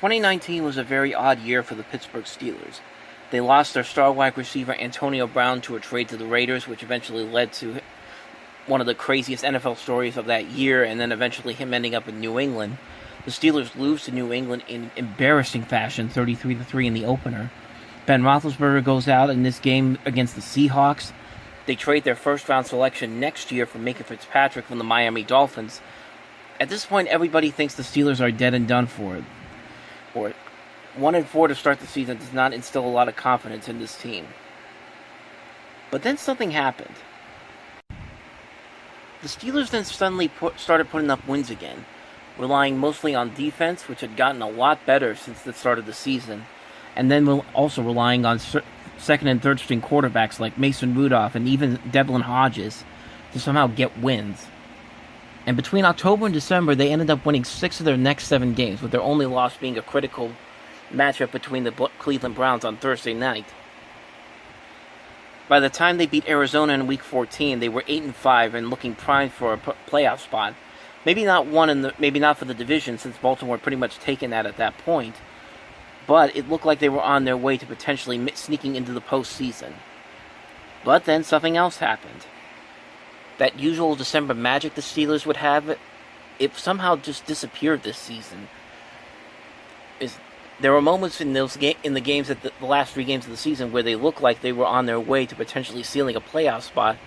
2019 was a very odd year for the Pittsburgh Steelers. They lost their star wide receiver Antonio Brown to a trade to the Raiders, which eventually led to one of the craziest NFL stories of that year, and then eventually him ending up in New England. The Steelers lose to New England in embarrassing fashion, 33-3 in the opener. Ben Roethlisberger goes out in this game against the Seahawks. They trade their first-round selection next year for Minka Fitzpatrick from the Miami Dolphins. At this point, everybody thinks the Steelers are dead and done for. 1-4 to start the season does not instill a lot of confidence in this team. But then something happened. The Steelers then suddenly started putting up wins again, relying mostly on defense, which had gotten a lot better since the start of the season, and then also relying on second and third string quarterbacks like Mason Rudolph and even Devlin Hodges to somehow get wins. And between October and December, they ended up winning 6 of their next 7 games, with their only loss being a critical matchup between the Cleveland Browns on Thursday night. By the time they beat Arizona in Week 14, they were 8-5 and looking primed for a playoff spot. Maybe not for the division, since Baltimore had pretty much taken that at that point, but it looked like they were on their way to potentially sneaking into the postseason. But then something else happened. That usual December magic the Steelers would have, it somehow just disappeared this season. There were moments in the games at the last 3 games of the season where they looked like they were on their way to potentially sealing a playoff spot,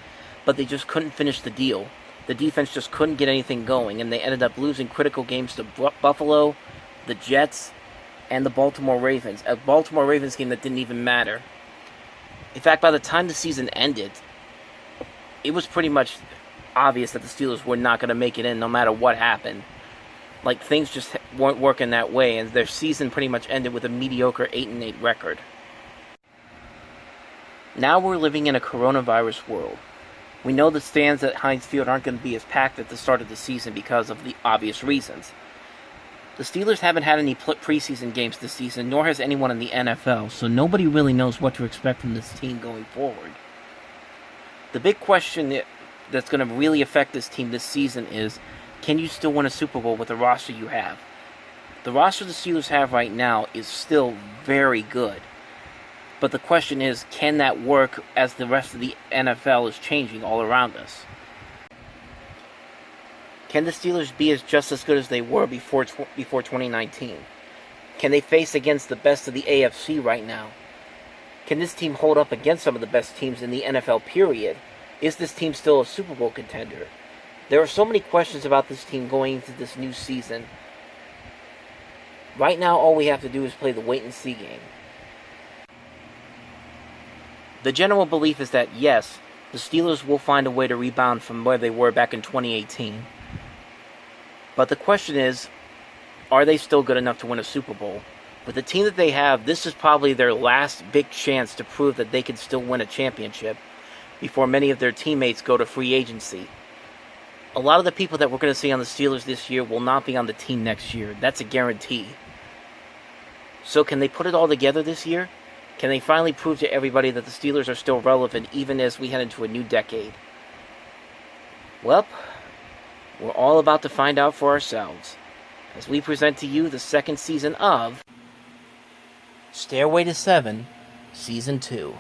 but they just couldn't finish the deal. The defense just couldn't get anything going, and they ended up losing critical games to Buffalo, the Jets, and the Baltimore Ravens. A Baltimore Ravens game that didn't even matter. In fact, by the time the season ended, it was pretty much obvious that the Steelers were not going to make it in no matter what happened. Like, things just weren't working that way, and their season pretty much ended with a mediocre 8-8 record. Now we're living in a coronavirus world. We know the stands at Heinz Field aren't going to be as packed at the start of the season because of the obvious reasons. The Steelers haven't had any preseason games this season, nor has anyone in the NFL, so nobody really knows what to expect from this team going forward. The big question that's going to really affect this team this season is, can you still win a Super Bowl with the roster you have? The roster the Steelers have right now is still very good. But the question is, can that work as the rest of the NFL is changing all around us? Can the Steelers be just as good as they were before 2019? Can they face against the best of the AFC right now? Can this team hold up against some of the best teams in the NFL period? Is this team still a Super Bowl contender? There are so many questions about this team going into this new season. Right now, all we have to do is play the wait-and-see game. The general belief is that, yes, the Steelers will find a way to rebound from where they were back in 2018. But the question is, are they still good enough to win a Super Bowl? With the team that they have, this is probably their last big chance to prove that they can still win a championship before many of their teammates go to free agency. A lot of the people that we're going to see on the Steelers this year will not be on the team next year. That's a guarantee. So can they put it all together this year? Can they finally prove to everybody that the Steelers are still relevant even as we head into a new decade? Well, we're all about to find out for ourselves as we present to you the second season of Stairway to Seven, Season 2.